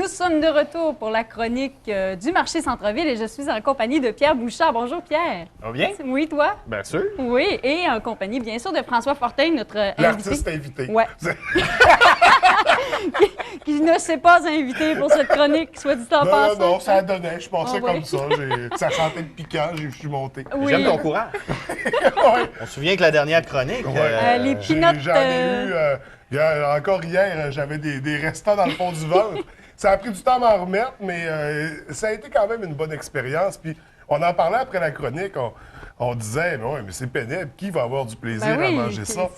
sommes de retour pour la chronique du marché Centre-Ville et je suis en compagnie de Pierre Bouchard. Bonjour Pierre. Ça va bien? Oui, toi? Bien sûr. Oui, et en compagnie bien sûr de François Fortin, notre l'artiste invité. Ouais. qui ne s'est pas invité pour cette chronique, soit dit en passant. Non, ça donnait. Je pensais oui. comme ça. Ça sentait le piquant, je suis monté. Oui. J'aime ton courage. Ouais. On se souvient que la dernière chronique... les peanuts, J'en ai eu, encore hier, j'avais des restants dans le fond du ventre. Ça a pris du temps à m'en remettre, mais ça a été quand même une bonne expérience. Puis on en parlait après la chronique, on disait, mais c'est pénible, qui va avoir du plaisir à manger ça?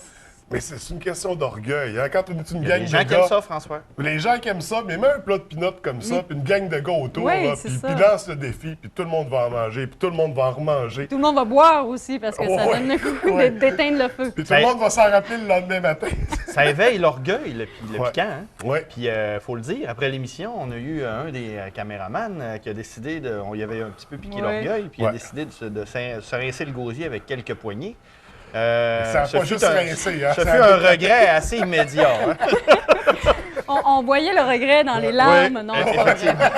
Mais c'est une question d'orgueil. Hein? Quand on est une gang de gars... Les gens qui aiment ça, François. Les gens qui aiment ça, mais même un plat de peanuts comme ça, puis une gang de gars autour, oui, puis lance le défi, puis tout le monde va en manger, puis tout le monde va en remanger. Tout le monde va boire aussi, parce que ça donne le coup d'éteindre le feu. Puis tout le monde va s'en rappeler le lendemain matin. Ça éveille l'orgueil, le piquant. Hein? Oui. Puis, faut le dire, après l'émission, on a eu un des caméramans qui a décidé de... On y avait un petit peu piqué l'orgueil, puis il a décidé de se rincer le gosier avec quelques poignées. Ça n'a pas juste rincé. Hein? Ça fut un regret assez immédiat. Hein? On voyait le regret dans les larmes. Oui, non? effectivement.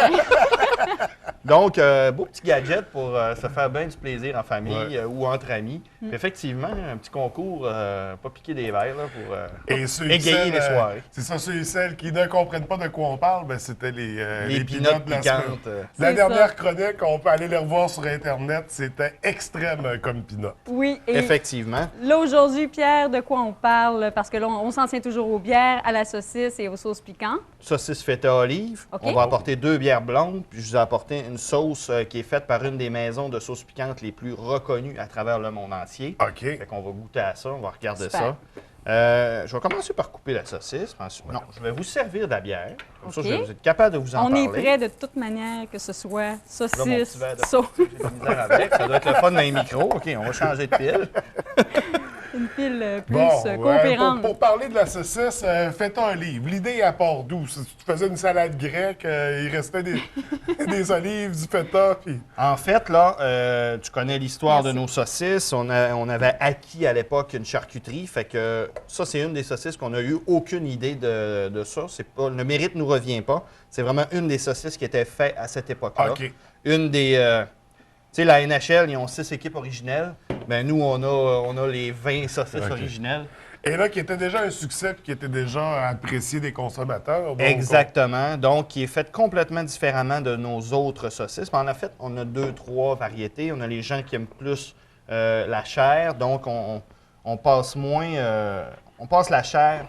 Donc, beau petit gadget pour se faire bien du plaisir en famille ou entre amis. Puis effectivement, un petit concours, pas piquer des verres là, pour égayer les soirées. C'est ça, ceux et celles qui ne comprennent pas de quoi on parle, ben, c'était les peanuts de la piquantes. semaine. La dernière chronique, on peut aller les revoir sur Internet, c'était extrême comme peanut. Oui, et effectivement. Là, aujourd'hui, Pierre, de quoi on parle? Parce que là, on s'en tient toujours aux bières, à la saucisse et aux sauces piquantes. Saucisse fêta olive. OK. On va apporter 2 bières blondes, puis je vous ai apporté une sauce qui est faite par une des maisons de sauces piquantes les plus reconnues à travers le monde entier. OK. Fait qu'on va goûter à ça, on va regarder Super. ça. Je vais commencer par couper la saucisse. Ensuite, non, je vais vous servir de la bière. Comme ça, OK. vous êtes capable de vous en On parler. est prêt de toute manière, que ce soit Là, mon saucisse, petit verre de sauce, j'ai de la misère avec. Ça doit être le fun dans les micros. OK, on va changer de pile. une pile plus Bon, coopérante. pour parler de la saucisse, faites un livre. L'idée à part d'où? Si tu faisais une salade grecque, il restait des olives, du feta, puis... En fait, là, tu connais l'histoire de Merci. nos saucisses. On avait acquis à l'époque une charcuterie. Fait que ça, c'est une des saucisses qu'on n'a eu aucune idée de ça. C'est pas, le mérite ne nous revient pas. C'est vraiment une des saucisses qui était faite à cette époque-là. OK. Une des... tu sais, la NHL, ils ont 6 équipes originelles. Ben nous, on a les 20 saucisses originelles. Et là, qui était déjà un succès, puis qui était déjà apprécié des consommateurs. Donc, Exactement. Donc, qui est faite complètement différemment de nos autres saucisses. En fait, on a 2-3 variétés. On a les gens qui aiment plus la chair. Donc, on passe moins... on passe la chair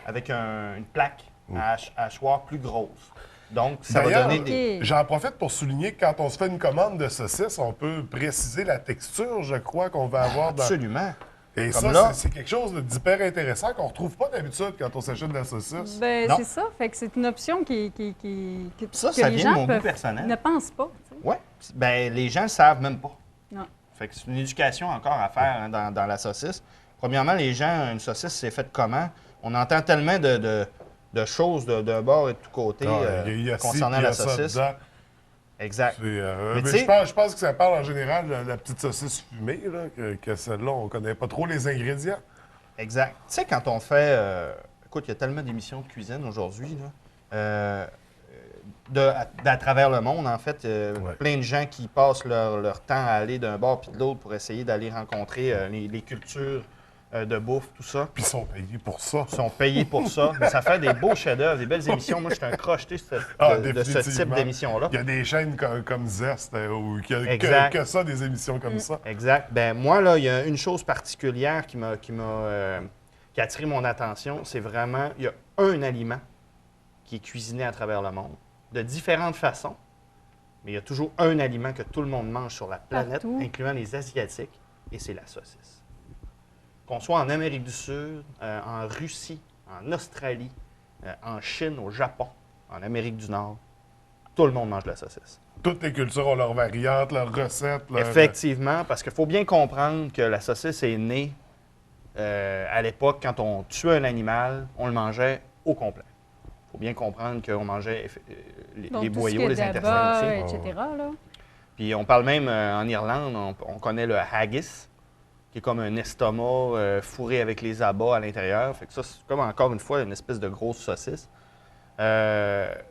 avec une plaque à hachoir plus grosse. Donc, ça va D'ailleurs, donner des... J'en profite pour souligner que quand on se fait une commande de saucisses, on peut préciser la texture, je crois, qu'on va avoir dans... Absolument. Et Comme ça, là. c'est quelque chose d'hyper intéressant qu'on retrouve pas d'habitude quand on s'achète de la saucisse. Ben, Non. c'est ça. Fait que c'est une option que Ça les vient de gens mon goût personnel. ne pensent pas. tu sais. Oui. Ben, les gens ne le savent même pas. Non. Fait que c'est une éducation encore à faire hein, dans la saucisse. Premièrement, les gens, une saucisse, c'est fait comment? On entend tellement de choses d'un bord et de tous côtés Il y a ci, concernant puis il y la a ça saucisse. dedans. Exact. Mais tu sais- je pense que ça parle en général de la petite saucisse fumée, là, que celle-là, on connaît pas trop les ingrédients. Exact. Tu sais, quand on fait... écoute, il y a tellement d'émissions de cuisine aujourd'hui, là. À travers le monde, en fait, plein de gens qui passent leur temps à aller d'un bord puis de l'autre pour essayer d'aller rencontrer les cultures de bouffe, tout ça. Puis ils sont payés pour ça. Ils sont payés pour ça. Mais ça fait des beaux chefs-d'œuvre, des belles émissions. Moi, je suis un crocheté de ce type Définitivement. d'émission-là. Il y a des chaînes comme Zest, où il y a Exact. que ça, des émissions comme ça. Exact. Ben moi, là, il y a une chose particulière qui a attiré mon attention. C'est vraiment, il y a un aliment qui est cuisiné à travers le monde, de différentes façons. Mais il y a toujours un aliment que tout le monde mange sur la planète, Partout. incluant les Asiatiques, et c'est la saucisse. Qu'on soit en Amérique du Sud, en Russie, en Australie, en Chine, au Japon, en Amérique du Nord, tout le monde mange de la saucisse. Toutes les cultures ont leurs variantes, leurs recettes. Effectivement, parce qu'il faut bien comprendre que la saucisse est née à l'époque, quand on tuait un animal, on le mangeait au complet. Il faut bien comprendre qu'on mangeait Donc, les tout ce boyaux, qui est les intestins d'abat, aussi. etc. Là. Puis on parle même en Irlande, on connaît le haggis, qui est comme un estomac fourré avec les abats à l'intérieur. Fait que ça, c'est comme encore une fois une espèce de grosse saucisse.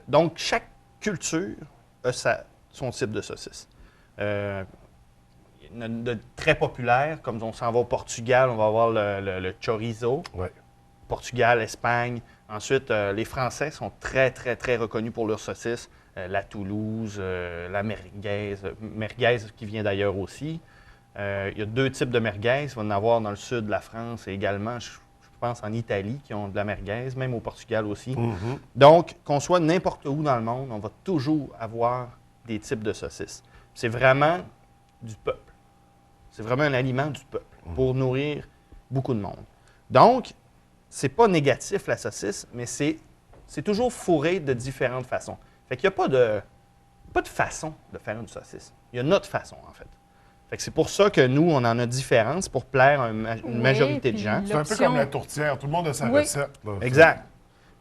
Donc, chaque culture a son type de saucisse. Il y en a de très populaires, comme on s'en va au Portugal, on va avoir le chorizo. Ouais. Portugal, Espagne. Ensuite, les Français sont très, très, très reconnus pour leurs saucisses. La Toulouse, la merguez qui vient d'ailleurs aussi. Il y a 2 types de merguez. Il va en avoir dans le sud de la France et également, je pense, en Italie, qui ont de la merguez, même au Portugal aussi. Mhm. Donc, qu'on soit n'importe où dans le monde, on va toujours avoir des types de saucisses. C'est vraiment du peuple. C'est vraiment un aliment du peuple pour nourrir beaucoup de monde. Donc, c'est pas négatif la saucisse, mais c'est toujours fourré de différentes façons. Fait qu'il n'y a pas de façon de faire une saucisse. Il y a notre façon, en fait. Fait que c'est pour ça que nous, on en a différentes. C'est pour plaire à une majorité de puis gens. C'est un peu comme la tourtière. Tout le monde a sa Oui. recette. là. Exact.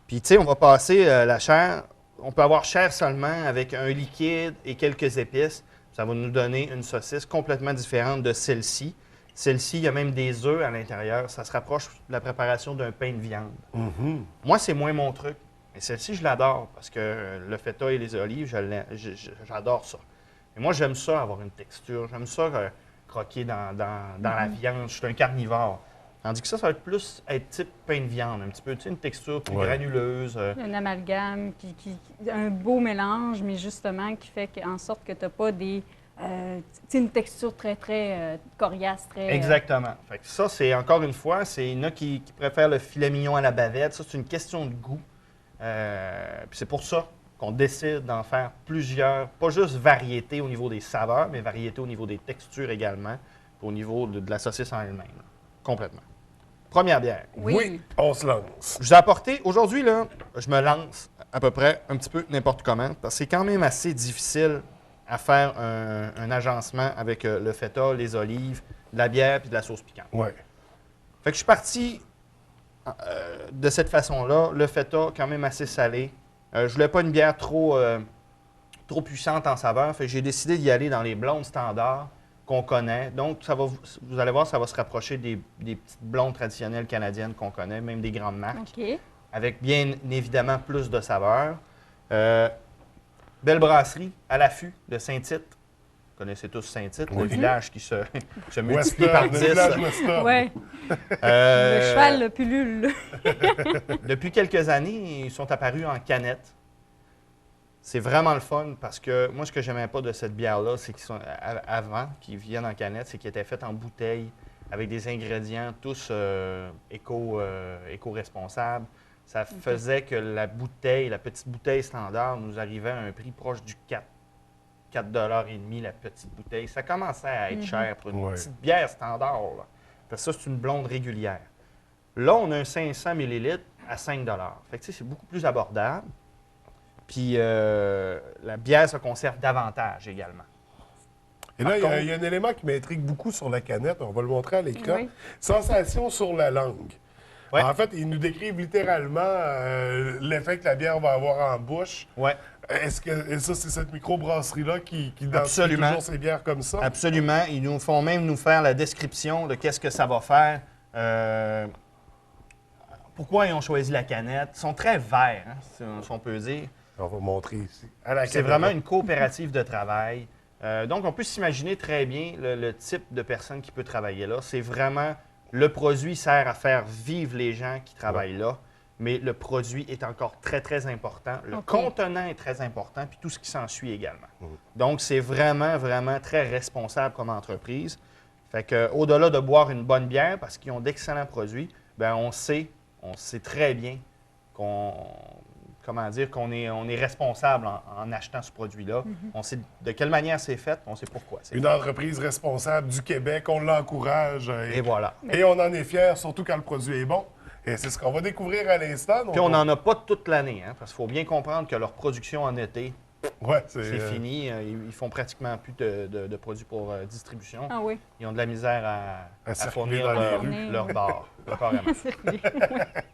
Puis, tu sais, on va passer la chair. On peut avoir chair seulement avec un liquide et quelques épices. Ça va nous donner une saucisse complètement différente de celle-ci. Celle-ci, il y a même des œufs à l'intérieur. Ça se rapproche de la préparation d'un pain de viande. Mhm. Moi, c'est moins mon truc. Mais celle-ci, je l'adore parce que le feta et les olives, j'adore ça. Et moi, j'aime ça, avoir une texture. J'aime ça croquer dans la viande. Je suis un carnivore. Tandis que ça va être plus être type pain de viande, un petit peu, tu sais, une texture plus granuleuse. Un amalgame, un beau mélange, mais justement qui fait en sorte que tu n'as pas une texture très, très coriace. Très, Exactement. Fait que ça, c'est encore une fois, il y en a qui préfèrent le filet mignon à la bavette. Ça, c'est une question de goût. Puis c'est pour ça qu'on décide d'en faire plusieurs, pas juste variétés au niveau des saveurs, mais variétés au niveau des textures également, au niveau de la saucisse en elle-même. Complètement. Première bière. Oui. On se lance. Je vous ai apporté, aujourd'hui, là, je me lance à peu près un petit peu n'importe comment, parce que c'est quand même assez difficile à faire un agencement avec le feta, les olives, de la bière et de la sauce piquante. Ouais. Fait que je suis parti de cette façon-là. Le feta, quand même assez salé. Je voulais pas une bière trop puissante en saveur. Fait que j'ai décidé d'y aller dans les blondes standards qu'on connaît. Donc, vous allez voir, ça va se rapprocher des petites blondes traditionnelles canadiennes qu'on connaît, même des grandes marques, OK. avec bien évidemment plus de saveur. Belle brasserie, à l'affût de Saint-Tite. Vous connaissez tous Saint-Tite, le village qui se multiplie par 10. Oui. Le Euh, cheval, le pullule. Depuis quelques années, ils sont apparus en canette. C'est vraiment le fun parce que moi, ce que j'aimais pas de cette bière-là, c'est qu'ils sont avant qu'ils viennent en canette, c'est qu'ils étaient faits en bouteille avec des ingrédients tous éco-responsables. Ça faisait que la petite bouteille standard, nous arrivait à un prix proche du 4,5 la petite bouteille. Ça commençait à être cher pour une petite bière standard. Là. Parce que ça, c'est une blonde régulière. Là, on a un 500 ml à 5 Fait que, tu sais, c'est beaucoup plus abordable. Puis la bière se conserve davantage également. Et là, il y a un élément qui m'intrigue beaucoup sur la canette. On va le montrer à l'écran. Oui. Sensation sur la langue. Ouais. En fait, ils nous décrivent littéralement l'effet que la bière va avoir en bouche. Oui, Est-ce que ça, c'est cette microbrasserie-là qui identifie Absolument. toujours ses bières comme ça? absolument. Ils nous font même nous faire la description de qu'est-ce que ça va faire. Pourquoi ils ont choisi la canette. Ils sont très verts, hein, si on peut dire. On va montrer ici. À la C'est caméra. vraiment une coopérative de travail. Donc, on peut s'imaginer très bien le type de personne qui peut travailler là. C'est vraiment, le produit sert à faire vivre les gens qui travaillent là, mais le produit est encore très, très important. Le contenant est très important, puis tout ce qui s'ensuit également. Donc, c'est vraiment, vraiment très responsable comme entreprise. Fait que, au-delà de boire une bonne bière, parce qu'ils ont d'excellents produits, bien, on sait très bien qu'on est responsable en achetant ce produit-là. On sait de quelle manière c'est fait, on sait pourquoi. Une entreprise responsable du Québec, on l'encourage. Et voilà. Et on en est fiers, surtout quand le produit est bon. Et c'est ce qu'on va découvrir à l'instant. donc Puis on n'en a pas toute l'année, hein, parce qu'il faut bien comprendre que leur production en été, Ouais, c'est fini. Ils font pratiquement plus de produits pour distribution. Ah oui. Ils ont de la misère à circuler fournir dans les rues. leur bar. Carrément.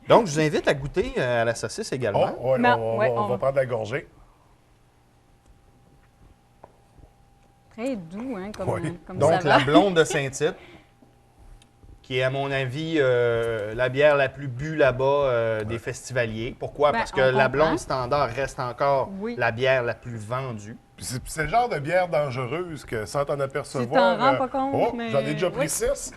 Donc, je vous invite à goûter à la saucisse également. Oh, ouais, Non, on va prendre la gorgée. Très doux, hein, comme Oui. comme Donc, saveur. la blonde de Saint-Tite. qui est, à mon avis, la bière la plus bue là-bas des festivaliers. Pourquoi? Ben, Parce que on la comprend. blonde standard reste encore Oui. la bière la plus vendue. Puis c'est le genre de bière dangereuse que sans t'en apercevoir. Tu t'en rends pas compte, oh, mais- j'en ai déjà pris oui. 6.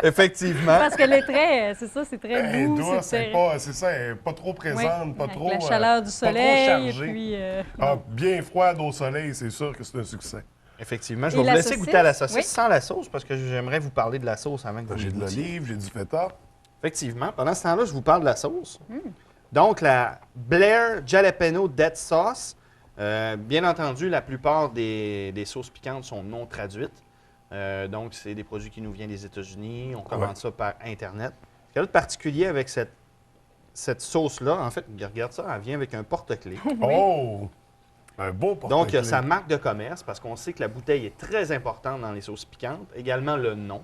Effectivement. Parce qu'elle est très, c'est ça, c'est très Elle est doux. douce, très- c'est ça, elle est pas trop présente, Oui, pas avec trop. la chaleur du pas soleil, trop et chargée. puis... Ah, bien froide au soleil, c'est sûr que c'est un succès. Effectivement. Je Et vais vous la laisser saucisse? goûter à la saucisse Oui. sans la sauce parce que j'aimerais vous parler de la sauce avant que vous J'ai de goûtiez. l'olive, j'ai du feta. Effectivement. Pendant ce temps-là, je vous parle de la sauce. Hmm. Donc, la Blair Jalapeno Dead Sauce. Bien entendu, la plupart des sauces piquantes sont non traduites. Donc, c'est des produits qui nous viennent des États-Unis. On commande ça par Internet. Ce qu'il y a de particulier avec cette sauce-là, en fait, regarde ça, elle vient avec un porte-clés. Oh! Un beau porte-clés. Donc, il y a sa marque de commerce parce qu'on sait que la bouteille est très importante dans les sauces piquantes. Également le nom.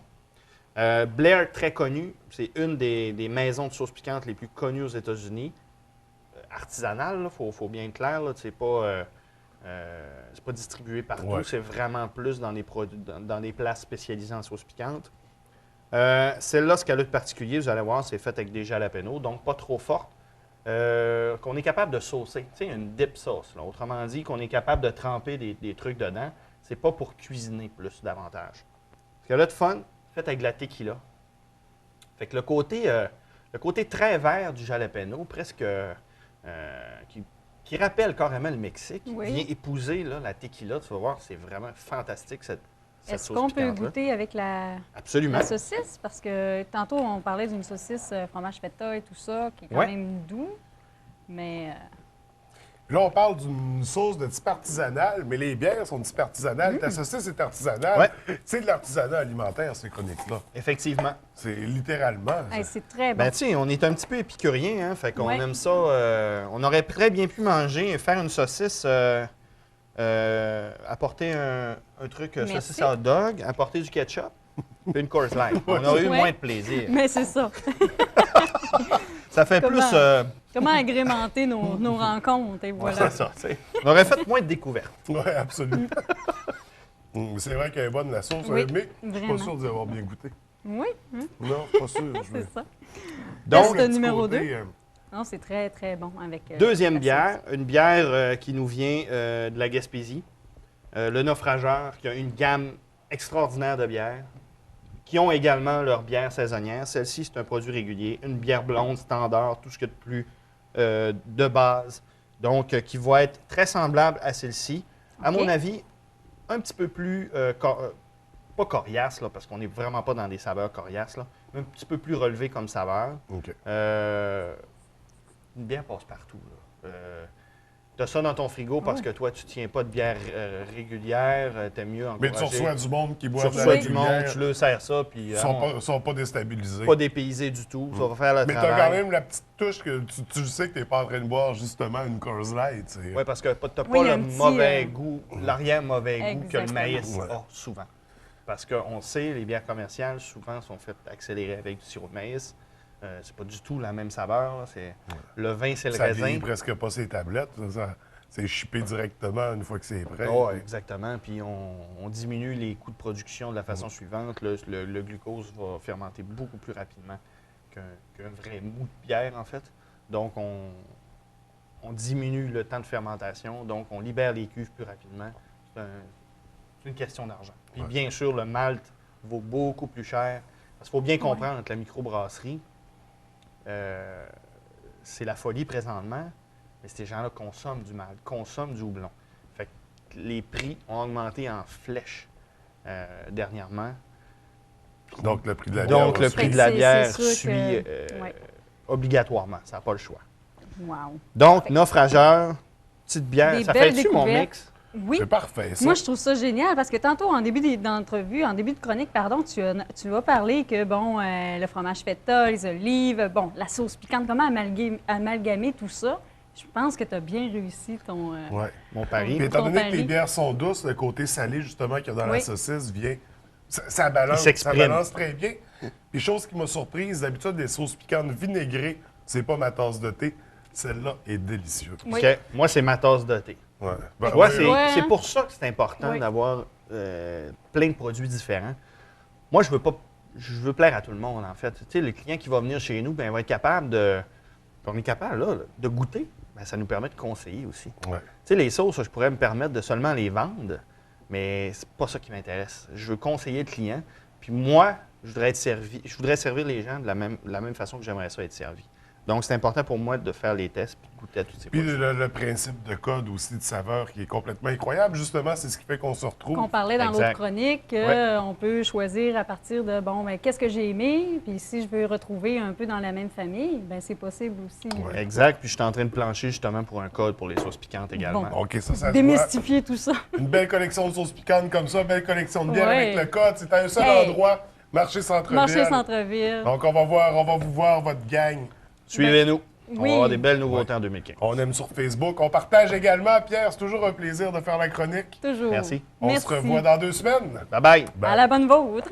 Blair, très connu, c'est une des maisons de sauces piquantes les plus connues aux États-Unis. Artisanale, il faut bien être clair. C'est pas distribué partout. Ouais. C'est vraiment plus dans des produits, dans des places spécialisées en sauces piquantes. Celle-là, ce qu'elle a de particulier, vous allez voir, c'est fait avec des jalapenos, donc pas trop forte. Qu'on est capable de saucer. Tu sais, une dip sauce. Là. Autrement dit, qu'on est capable de tremper des trucs dedans. C'est pas pour cuisiner plus davantage. Ce qu'elle a de fun, fait avec de la tequila. Fait que le côté très vert du jalapeno, presque qui rappelle carrément le Mexique, Oui. vient épouser là, la tequila. Tu vas voir, c'est vraiment fantastique cette Est-ce sauce qu'on peut piquante-là. goûter avec Absolument. la saucisse? Parce que tantôt, on parlait d'une saucisse fromage feta et tout ça, qui est quand Ouais. même doux. Mais Puis là, on parle d'une sauce de type artisanal, mais les bières sont de type artisanal. Ta saucisse est artisanale. Ouais. C'est de l'artisanat alimentaire, ces chroniques-là. Effectivement. C'est littéralement. hey, c'est très bon. Ben, tu sais, on est un petit peu épicurien, hein, fait qu'on Ouais. aime ça. On aurait très bien pu manger, faire une saucisse, apporter un truc Merci. saucisse à hot dog, apporter du ketchup, puis une Coors Light. On aurait eu Ouais. moins de plaisir. Mais c'est ça. Ça fait Comment? plus. Comment agrémenter nos rencontres, et voilà. C'est ça, tu sais. On aurait fait moins de découvertes. Oui, absolument. C'est vrai qu'elle est bonne, la sauce, Oui, mais je suis vraiment. pas sûr d'y avoir bien goûté. Oui, hein, Non, pas sûr. Je vais... c'est ça. Donc, Test petit numéro côté, 2. Non, c'est très, très bon avec... deuxième la bière, sauce. une bière qui nous vient de la Gaspésie. Le Naufrageur, qui a une gamme extraordinaire de bières, qui ont également leur bière saisonnière. Celle-ci, c'est un produit régulier, une bière blonde standard, tout ce qu'il y a de plus de base. Donc, qui va être très semblable à celle-ci. À OK. mon avis, un petit peu plus, pas coriace, là, parce qu'on n'est vraiment pas dans des saveurs coriaces, là, mais un petit peu plus relevé comme saveur. OK. Une bière passe partout. Tu as ça dans ton frigo parce que toi, tu tiens pas de bière régulière. T'aimes mieux Mais tu encourager. reçois du monde qui Tu boit de la reçois du monde, régulière. tu leur sers ça, puis Ils sont pas déstabilisés. pas dépaysé du tout. Ça va faire le Mais tu as travail. quand même la petite touche que tu sais que tu n'es pas en train de boire justement une Coors Light. Oui, parce que tu n'as Oui, il y pas a le un petit, mauvais goût, l'arrière-mauvais goût que le Exactement. maïs Ouais. a souvent. Parce qu'on sait, les bières commerciales, souvent, sont faites accélérer avec du sirop de maïs. C'est pas du tout la même saveur. Là. Le vin, c'est le Ça vieillit raisin. presque pas ses tablettes. C'est chippé directement une fois que c'est prêt. Oui, exactement. Puis on diminue les coûts de production de la façon suivante. Le glucose va fermenter beaucoup plus rapidement qu'un vrai mou de bière, en fait. Donc, on diminue le temps de fermentation. Donc, on libère les cuves plus rapidement. C'est une question d'argent. Puis, Ouais. bien sûr, le malt vaut beaucoup plus cher. Parce qu'il faut bien comprendre que la microbrasserie, c'est la folie présentement. Mais ces gens-là consomment du malt, consomment du houblon. Fait que les prix ont augmenté en flèche dernièrement. Donc, le prix de la bière. Donc, va le suivre. prix de la C'est bière sûr que- suit ouais. obligatoirement. Ça n'a pas le choix. Wow. Donc, naufrageur, petite bière. Des Ça belles fait-tu mon découvertes. mix? Oui. C'est parfait, ça. Moi, je trouve ça génial parce que tantôt, en début d'entrevue, en début de chronique, pardon, tu as parlé que, bon, le fromage feta, les olives, bon, la sauce piquante, comment amalgamer tout ça. Je pense que tu as bien réussi ton... Ouais. Mon pari. Puis étant Ton donné que pari. les bières sont douces, le côté salé, justement, qu'il y a dans la Oui. saucisse vient. Ça balance, Il s'exprime. ça balance très bien. Puis, chose qui m'a surprise, d'habitude, des sauces piquantes vinaigrées, c'est pas ma tasse de thé. Celle-là est délicieuse. Oui. OK. Moi, c'est ma tasse de thé. Ouais. Tu ouais, vois, c'est Ouais, c'est hein? pour ça que c'est important Oui. d'avoir plein de produits différents. moi, je veux plaire à tout le monde, en fait. Tu sais, le client qui va venir chez nous, ben, va être capable de. On est capable, là, de goûter. Ben, ça nous permet de conseiller aussi. Ouais. Tu sais, les sauces, je pourrais me permettre de seulement les vendre, mais c'est pas ça qui m'intéresse. Je veux conseiller le client. Puis moi, je voudrais servir les gens de la même façon que j'aimerais ça être servi. Donc, c'est important pour moi de faire les tests et de goûter à toutes ces Puis produits. le principe de code aussi de saveur qui est complètement incroyable, justement, c'est ce qui fait qu'on se retrouve. Qu'on parlait dans l'autre Exact. chronique, Ouais. on peut choisir à partir de, bon, ben, qu'est-ce que j'ai aimé, puis si je veux retrouver un peu dans la même famille, ben c'est possible aussi. Ouais. Exact. Puis je suis en train de plancher justement pour un code pour les sauces piquantes également. Bon. OK, ça se voit. Démystifier tout ça. Une belle collection de sauces piquantes comme ça, belle collection de bières Ouais. avec le code. C'est à un seul Hey. endroit, marché centre-ville. Marché centre-ville. Donc, on va vous voir votre gang. Suivez-nous. On oui. va avoir des belles nouveautés en 2015. On aime sur Facebook. On partage également. Pierre, c'est toujours un plaisir de faire la chronique. Toujours. Merci. On se revoit dans 2 semaines. Bye bye. À la bonne vôtre.